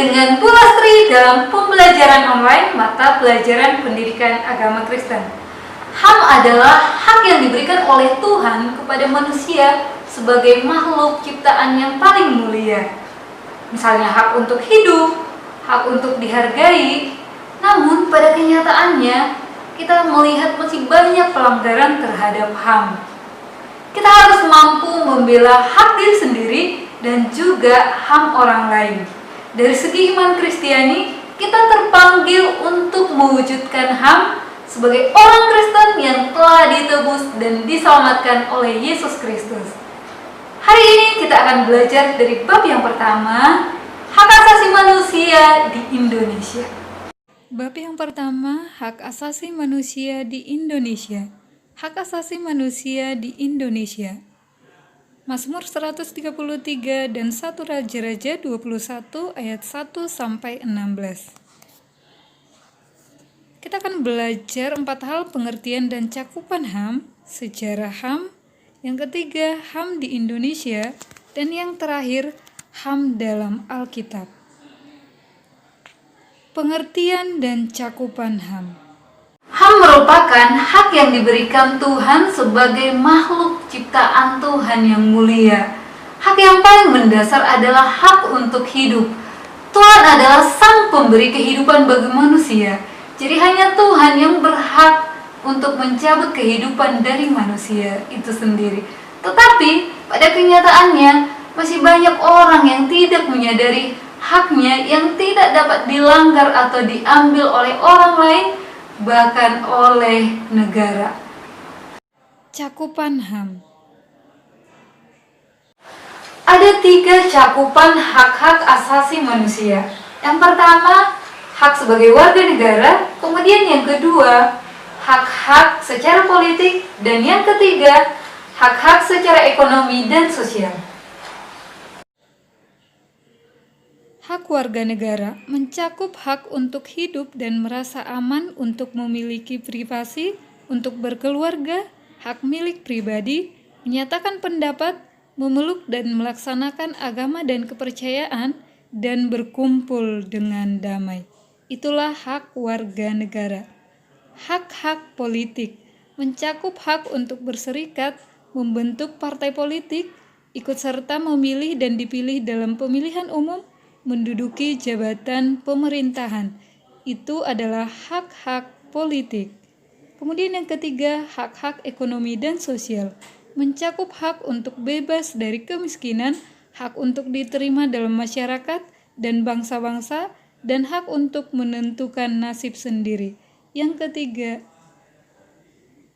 dengan Bu Lastri dalam pembelajaran online mata pelajaran pendidikan agama Kristen. HAM adalah hak yang diberikan oleh Tuhan kepada manusia sebagai makhluk ciptaan yang paling mulia. Misalnya hak untuk hidup, hak untuk dihargai. Namun pada kenyataannya kita melihat masih banyak pelanggaran terhadap HAM. Kita harus mampu membela hak diri sendiri dan juga HAM orang lain. Dari segi iman Kristiani, kita terpanggil untuk mewujudkan HAM sebagai orang Kristen yang telah ditebus dan diselamatkan oleh Yesus Kristus. Hari ini kita akan belajar dari bab yang pertama, hak asasi manusia di Indonesia. Bab yang pertama, hak asasi manusia di Indonesia. Hak asasi manusia di Indonesia. Mazmur 133 dan 1 Raja-Raja 21 ayat 1 sampai 16. Kita akan belajar 4 hal pengertian dan cakupan HAM, sejarah HAM, yang ketiga HAM di Indonesia, dan yang terakhir HAM dalam Alkitab. Pengertian dan cakupan HAM. HAM merupakan hak yang diberikan Tuhan sebagai makhluk ciptaan Tuhan yang mulia. Hak yang paling mendasar adalah hak untuk hidup. Tuhan adalah sang pemberi kehidupan bagi manusia. Jadi hanya Tuhan yang berhak untuk mencabut kehidupan dari manusia itu sendiri. Tetapi pada kenyataannya masih banyak orang yang tidak menyadari haknya yang tidak dapat dilanggar atau diambil oleh orang lain, bahkan oleh negara. Cakupan HAM. Ada 3 cakupan hak-hak asasi manusia. Yang pertama, hak sebagai warga negara. Kemudian yang kedua, hak-hak secara politik. Dan yang ketiga, hak-hak secara ekonomi dan sosial. Hak warga negara mencakup hak untuk hidup dan merasa aman, untuk memiliki privasi, untuk berkeluarga, hak milik pribadi, menyatakan pendapat, memeluk dan melaksanakan agama dan kepercayaan, dan berkumpul dengan damai. Itulah hak warga negara. Hak-hak politik mencakup hak untuk berserikat, membentuk partai politik, ikut serta memilih dan dipilih dalam pemilihan umum, menduduki jabatan pemerintahan. Itu adalah hak-hak politik. Kemudian yang ketiga, hak-hak ekonomi dan sosial mencakup hak untuk bebas dari kemiskinan, hak untuk diterima dalam masyarakat dan bangsa-bangsa, dan hak untuk menentukan nasib sendiri. Yang ketiga,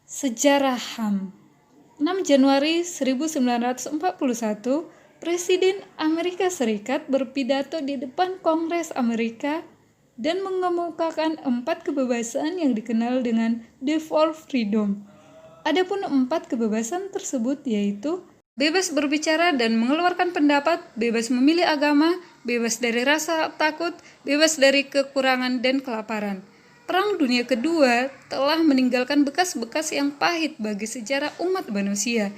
sejarah HAM. 6 Januari 1941, Presiden Amerika Serikat berpidato di depan Kongres Amerika dan mengemukakan 4 kebebasan yang dikenal dengan The 4 Freedom. Adapun 4 kebebasan tersebut yaitu bebas berbicara dan mengeluarkan pendapat, bebas memilih agama, bebas dari rasa takut, bebas dari kekurangan dan kelaparan. Perang Dunia Kedua telah meninggalkan bekas-bekas yang pahit bagi sejarah umat manusia,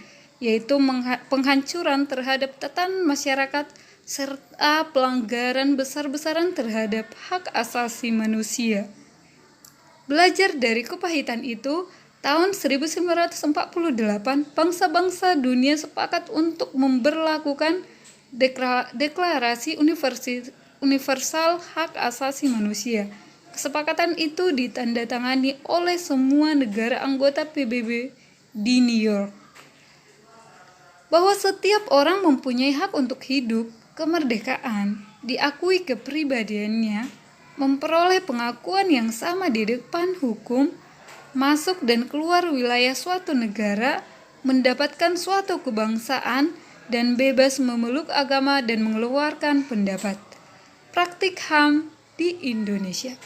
yaitu penghancuran terhadap tatanan masyarakat serta pelanggaran besar-besaran terhadap hak asasi manusia. Belajar dari kepahitan itu, tahun 1948 bangsa-bangsa dunia sepakat untuk memberlakukan Deklarasi Universal Hak Asasi Manusia. Kesepakatan itu ditandatangani oleh semua negara anggota PBB di New York. Bahwa setiap orang mempunyai hak untuk hidup, kemerdekaan, diakui kepribadiannya, memperoleh pengakuan yang sama di depan hukum, masuk dan keluar wilayah suatu negara, mendapatkan suatu kebangsaan, dan bebas memeluk agama dan mengeluarkan pendapat. Praktik HAM di Indonesia.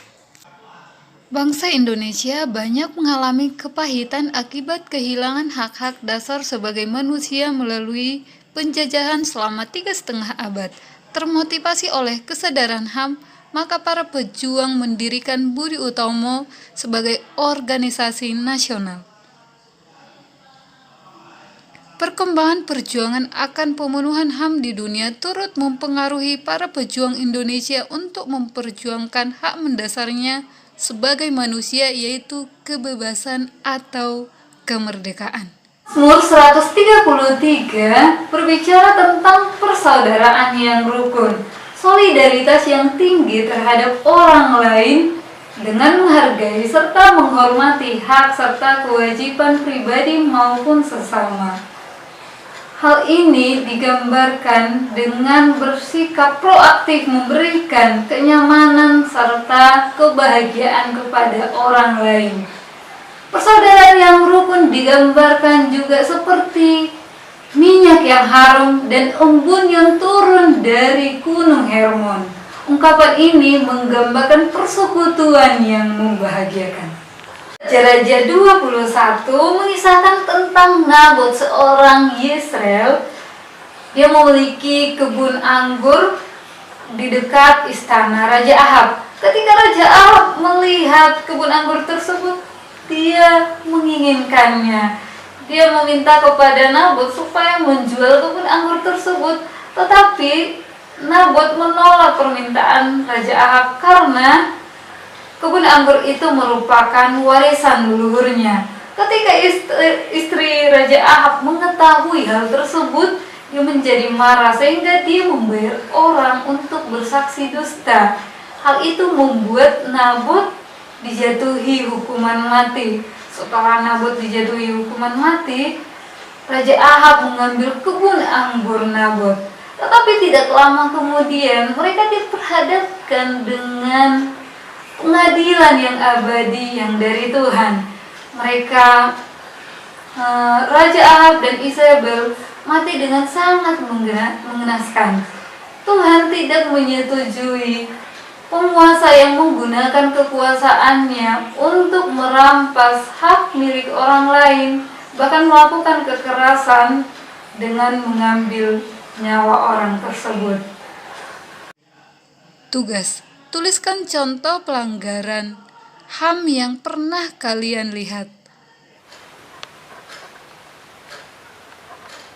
Bangsa Indonesia banyak mengalami kepahitan akibat kehilangan hak-hak dasar sebagai manusia melalui penjajahan selama 3,5 abad. Termotivasi oleh kesadaran HAM, maka para pejuang mendirikan Budi Utomo sebagai organisasi nasional. Perkembangan perjuangan akan pemenuhan HAM di dunia turut mempengaruhi para pejuang Indonesia untuk memperjuangkan hak mendasarnya sebagai manusia, yaitu kebebasan atau kemerdekaan. Mazmur 133 berbicara tentang persaudaraan yang rukun, solidaritas yang tinggi terhadap orang lain dengan menghargai serta menghormati hak serta kewajiban pribadi maupun sesama. Hal ini digambarkan dengan bersikap proaktif memberikan kenyamanan serta kebahagiaan kepada orang lain. Persaudaraan yang rukun digambarkan juga seperti minyak yang harum dan embun yang turun dari Gunung Hermon. Ungkapan ini menggambarkan persekutuan yang membahagiakan. Raja 21 mengisahkan tentang Nabot, seorang Yezreel. Dia memiliki kebun anggur di dekat istana Raja Ahab. Ketika Raja Ahab melihat kebun anggur tersebut, dia menginginkannya. Dia meminta kepada Nabot supaya menjual kebun anggur tersebut, tetapi Nabot menolak permintaan Raja Ahab karena kebun anggur itu merupakan warisan leluhurnya. Ketika istri Raja Ahab mengetahui hal tersebut, dia menjadi marah sehingga dia membayar orang untuk bersaksi dusta. Hal itu membuat Nabot dijatuhi hukuman mati. Setelah Nabot dijatuhi hukuman mati, Raja Ahab mengambil kebun anggur Nabot. Tetapi tidak lama kemudian mereka diperhadapkan dengan pengadilan yang abadi yang dari Tuhan. Mereka, Raja Ahab dan Isabel, mati dengan sangat mengenaskan. Tuhan tidak menyetujui penguasa yang menggunakan kekuasaannya untuk merampas hak milik orang lain, bahkan melakukan kekerasan dengan mengambil nyawa orang tersebut. Tugas: tuliskan contoh pelanggaran HAM yang pernah kalian lihat.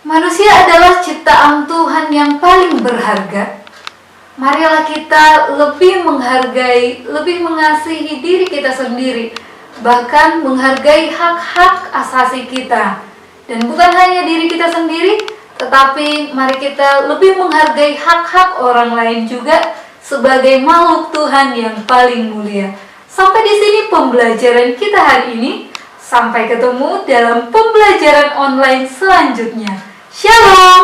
Manusia adalah ciptaan Tuhan yang paling berharga. Marilah kita lebih menghargai, lebih mengasihi diri kita sendiri, bahkan menghargai hak-hak asasi kita. Dan bukan hanya diri kita sendiri, tetapi mari kita lebih menghargai hak-hak orang lain juga sebagai makhluk Tuhan yang paling mulia. Sampai di sini pembelajaran kita hari ini. Sampai ketemu dalam pembelajaran online selanjutnya. Shalom.